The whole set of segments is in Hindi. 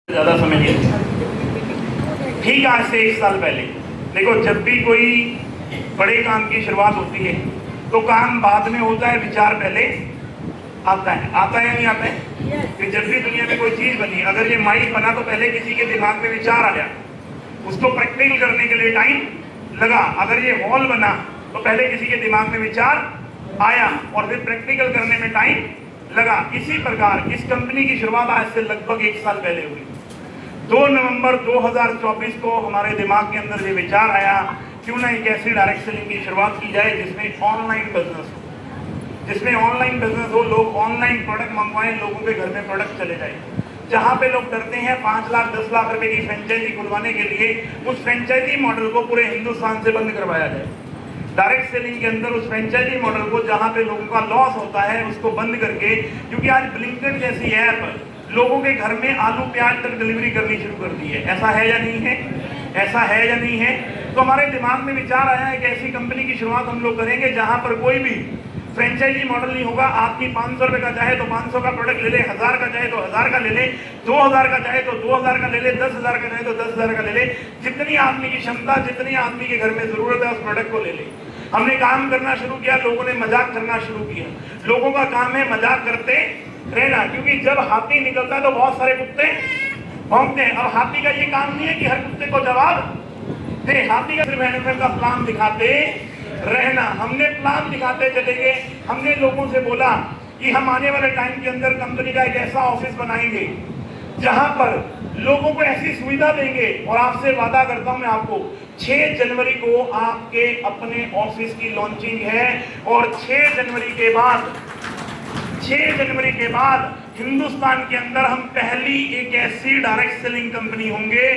ज़्यादा समय नहीं। ठीक आज से 1 साल पहले देखो, जब भी कोई बड़े काम की शुरुआत होती है तो काम बाद में होता है, विचार पहले आता है या नहीं आता है? कि जब भी दुनिया में कोई चीज़ बनी, अगर ये माइक बना तो पहले किसी के दिमाग में विचार आया, उसको प्रैक्टिकल करने के लिए टाइम लगा। अगर ये हॉल बना तो पहले किसी के दिमाग में विचार आया और फिर प्रैक्टिकल करने में टाइम लगा। इसी प्रकार इस कंपनी की शुरुआत आज से लगभग 1 साल पहले हुई। 2 नवंबर 2024 को हमारे दिमाग के अंदर ये विचार आया, क्यों ना एक ऐसी डायरेक्ट सेलिंग की शुरुआत की जाए जिसमें ऑनलाइन बिजनेस हो, लोग ऑनलाइन प्रोडक्ट मंगवाएं, लोगों के घर में प्रोडक्ट चले जाए। जहां पे लोग डरते हैं 5 लाख 10 लाख रुपए की फ्रेंचाइजी खुलवाने के लिए, उस फ्रेंचाइजी मॉडल को पूरे हिंदुस्तान से बंद करवाया जाए। डायरेक्ट सेलिंग के अंदर उस फ्रेंचाइजी मॉडल को, जहां पे लोगों का लॉस होता है, उसको बंद करके, क्योंकि आज ब्लिंकिट जैसी ऐप लोगों के घर में आलू प्याज तक डिलीवरी करनी शुरू कर दी है। ऐसा है या नहीं है? ऐसा है या नहीं है? तो हमारे दिमाग में विचार आया है कि ऐसी कंपनी की शुरुआत हम लोग करेंगे जहां पर कोई भी फ्रेंचाइजी मॉडल नहीं होगा। आपकी 500 रुपए का चाहे तो 500 का प्रोडक्ट ले ले, 1000 का चाहे तो 1000 का ले ले, 2000 का चाहे तो 2000 का ले ले, 10,000 का चाहे तो 10,000 का ले ले। जितनी आदमी की क्षमता, जितनी आदमी के घर में जरूरत है, उस प्रोडक्ट को ले ले। हमने काम करना शुरू किया, लोगों ने मजाक करना शुरू किया। लोगों का काम है मजाक करते रहना, क्योंकि जब हाथी निकलता है तो बहुत सारे कुत्ते भौंकते हैं। अब हाथी का ये काम नहीं है कि हर कुत्ते को जवाब दे, हाथी का सिर्फ मैनेजमेंट का प्लान दिखाते रहना। हमने प्लान दिखाते चले गए। हमने लोगों से बोला कि हम आने वाले टाइम के अंदर कंपनी का एक ऐसा ऑफिस बनाएंगे जहां पर लोगों को ऐसी सुविधा देंगे, और आपसे वादा करता हूं मैं आपको, 6 जनवरी को आपके अपने ऑफिस की लॉन्चिंग है। और 6 जनवरी के बाद हिंदुस्तान के अंदर हम पहली एक ऐसी डायरेक्ट सेलिंग कंपनी होंगे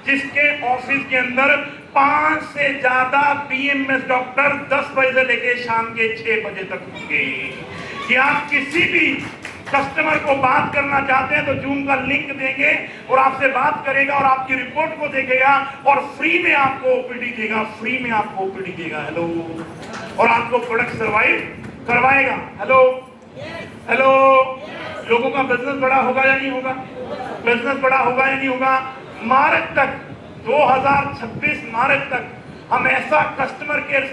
जिसके ऑफिस के अंदर 5 से ज्यादा बीएमएस डॉक्टर 10 बजे से लेकर शाम के 6 बजे तक होंगे। कि आप किसी भी कस्टमर को बात करना चाहते हैं तो जूम का लिंक देंगे और आपसे बात करेगा और आपकी रिपोर्ट को देखेगा और फ्री में आपको ओपीडी देगा। हेलो, और आपको प्रोडक्ट सर्वाइव करवाएगा। हेलो, लोगों का बिजनेस बड़ा होगा या नहीं होगा? बिजनेस बड़ा होगा या नहीं होगा? मार्च तक, 2026 मार्च तक हम ऐसा कस्टमर केयर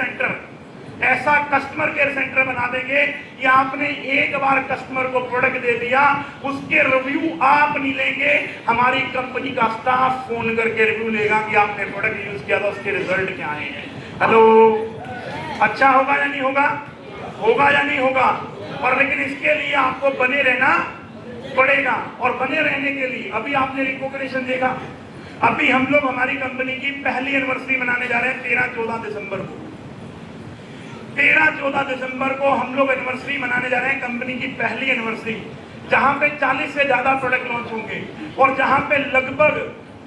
सेंटर बना देंगे कि आपने एक बार कस्टमर को प्रोडक्ट दे दिया, उसके रिव्यू आप नहीं लेंगे, हमारी कंपनी का स्टाफ फोन करके रिव्यू लेगा कि आपने प्रोडक्ट यूज किया था, उसके रिजल्ट क्या आए हैं। हेलो, अच्छा होगा या नहीं होगा? होगा या नहीं होगा? और लेकिन इसके लिए आपको बने रहना पड़ेगा। और बने रहने के लिए अभी आपने रिकॉग्निशन देखा, अभी हम लोग हमारी कंपनी की पहली एनिवर्सरी मनाने जा रहे हैं 13-14 दिसंबर को। 13-14 दिसंबर को हम लोग एनिवर्सरी मनाने जा रहे हैं, कंपनी की पहली एनिवर्सरी, जहां पे 40 से ज्यादा प्रोडक्ट लॉन्च होंगे और जहां पे लगभग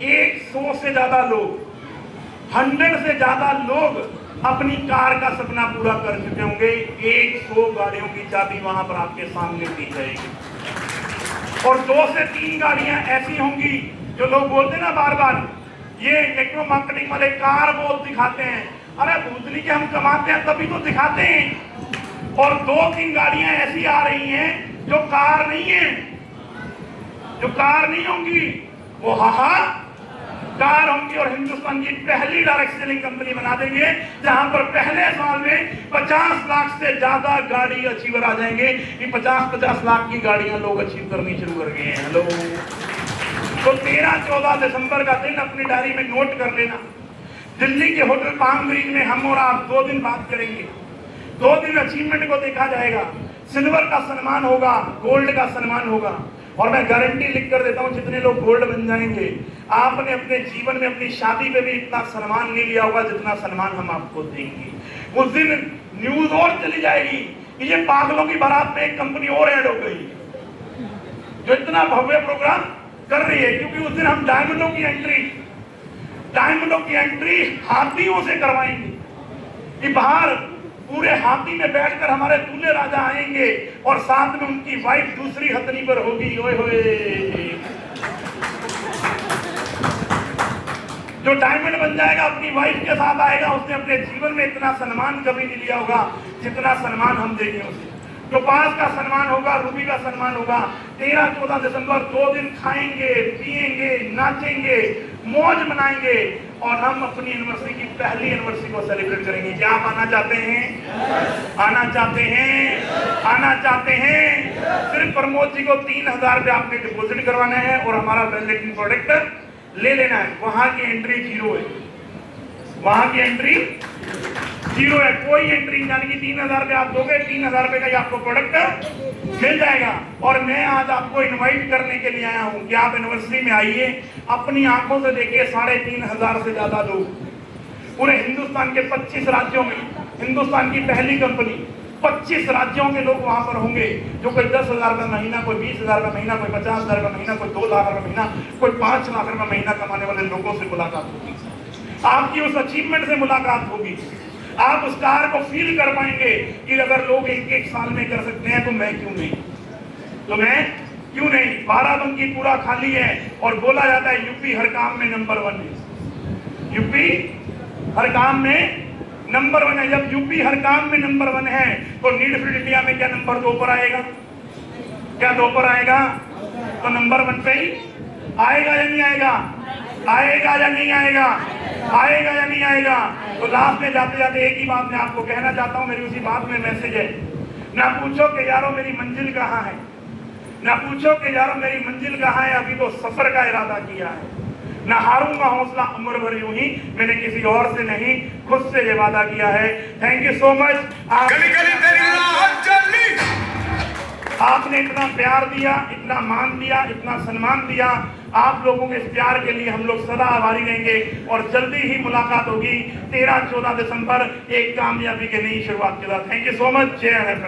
100 से ज्यादा लोग, 100 से ज्यादा लोग अपनी कार का सपना पूरा कर चुके होंगे। 100 गाड़ियों की चाबी वहां पर आपके सामने दी जाएगी और 2 से 3 गाड़ियां ऐसी होंगी जो लोग बोलते हैं ना बार बार, ये टेक्नो मार्केटिंग वाले कार बहुत दिखाते हैं। अरे भूतनी के हम कमाते हैं तभी तो दिखाते हैं। और 2-3 गाड़ियां ऐसी आ रही हैं जो कार नहीं होंगी, वो कार होंगी। और हिंदुस्तान की पहली डायरेक्ट सेलिंग कंपनी बना देंगे जहां पर पहले साल में 50 लाख से ज्यादा गाड़ी अचीवर आ जाएंगे। कि 50-50 लाख की गाड़ियां लोग अचीव करनी शुरू कर गए हैं। हेलो, तो 13-14 दिसंबर का दिन अपनी डायरी में नोट कर लेना। दिल्ली के होटल पाम ग्रीन में हम और आप 2 दिन बात करेंगे। 2 दिन अचीवमेंट को देखा जाएगा। सिल्वर का सम्मान होगा, गोल्ड का सम्मान होगा। और मैं गारंटी लिख कर देता हूं, जितने लोग गोल्ड बन जाएंगे, आपने अपने जीवन में अपनी शादी पे भी इतना सम्मान नहीं लिया होगा जितना सम्मान हम आपको देंगे। उस दिन न्यूज और चली जाएगी कि ये पागलों की बारात में एक कंपनी और ऐड हो गई जो इतना भव्य प्रोग्राम कर रही है। क्योंकि उस दिन हम डायमंडों की एंट्री हाथियों से करवाएंगे कि बाहर पूरे हाथी में बैठकर हमारे दूल्हे राजा आएंगे और साथ में उनकी वाइफ दूसरी हथनी पर होगी। ओए होए, जो डायमंड बन जाएगा अपनी वाइफ के साथ आएगा, उसने अपने जीवन में इतना सम्मान कभी नहीं लिया होगा जितना सम्मान हम देंगे उसे। टोपाज का सम्मान होगा, रूबी का सम्मान होगा। 13-14 दिसंबर 2 दिन खाएंगे, पिएंगे, नाचेंगे, मौज मनाएंगे और हम अपनी यूनिवर्सिटी की पहली एनिवर्सरी को सेलिब्रेट करेंगे। क्या आप आना चाहते हैं? आना चाहते हैं? आना चाहते हैं? सिर्फ प्रमोद जी को 3,000 रुपये आपने डिपॉजिट करवाना है और हमारा वैलिडेटिंग प्रोडक्ट ले लेना है। वहां की एंट्री 0 है, वहां की एंट्री 0 है, कोई एंट्री, यानी कि 3,000 रुपये आप दोगे, 3,000 रुपये का ही आपको प्रोडक्ट मिल जाएगा। और मैं आज आपको इनवाइट करने के लिए आया हूं कि आप यूनिवर्सिटी में आइए, अपनी आंखों से देखिए 3,500 से ज्यादा लोग पूरे हिंदुस्तान के 25 राज्यों में, हिंदुस्तान की पहली कंपनी, 25 राज्यों के लोग वहां पर होंगे, जो कोई 10,000 का महीना, कोई 20,000 का महीना, कोई 50,000 का महीना, कोई 2 लाख का महीना, कोई 5 लाख का महीना कमाने वाले लोगों से मुलाकात होगी। आपकी उस अचीवमेंट से मुलाकात होगी। आप उस कार को फील कर पाएंगे कि अगर लोग 1-1 साल में कर सकते हैं तो मैं क्यों नहीं, तो मैं क्यों नहीं। बाराबंकी पूरा खाली है और बोला जाता है यूपी हर काम में नंबर 1 है, यूपी हर काम में नंबर 1 है। जब यूपी हर काम में नंबर 1 है तो नीड फील्ड इंडिया में क्या नंबर 2 पर आएगा? क्या 2 पर आएगा? तो नंबर 1 पे ही आएगा या नहीं आएगा? आएगा या नहीं आएगा? आएगा या नहीं आएगा? तो लास्ट में जाते जाते एक ही बात मैं आपको कहना चाहता हूं, मेरी उसी बात में मैसेज है। ना पूछो कि यारो मेरी मंजिल कहाँ है, ना पूछो कि यारो मेरी मंजिल कहाँ है, अभी तो सफर का इरादा किया है। ना हारूंगा हौसला उम्र भर यूं ही, मैंने किसी और से नहीं खुद से ये वादा किया है। Thank you so much. आपने इतना प्यार दिया, इतना मान दिया, इतना सम्मान दिया। आप लोगों के इस प्यार के लिए हम लोग सदा आभारी रहेंगे और जल्दी ही मुलाकात होगी 13-14 दिसंबर एक कामयाबी की नई शुरुआत के साथ। Thank you so much. जय हिंद।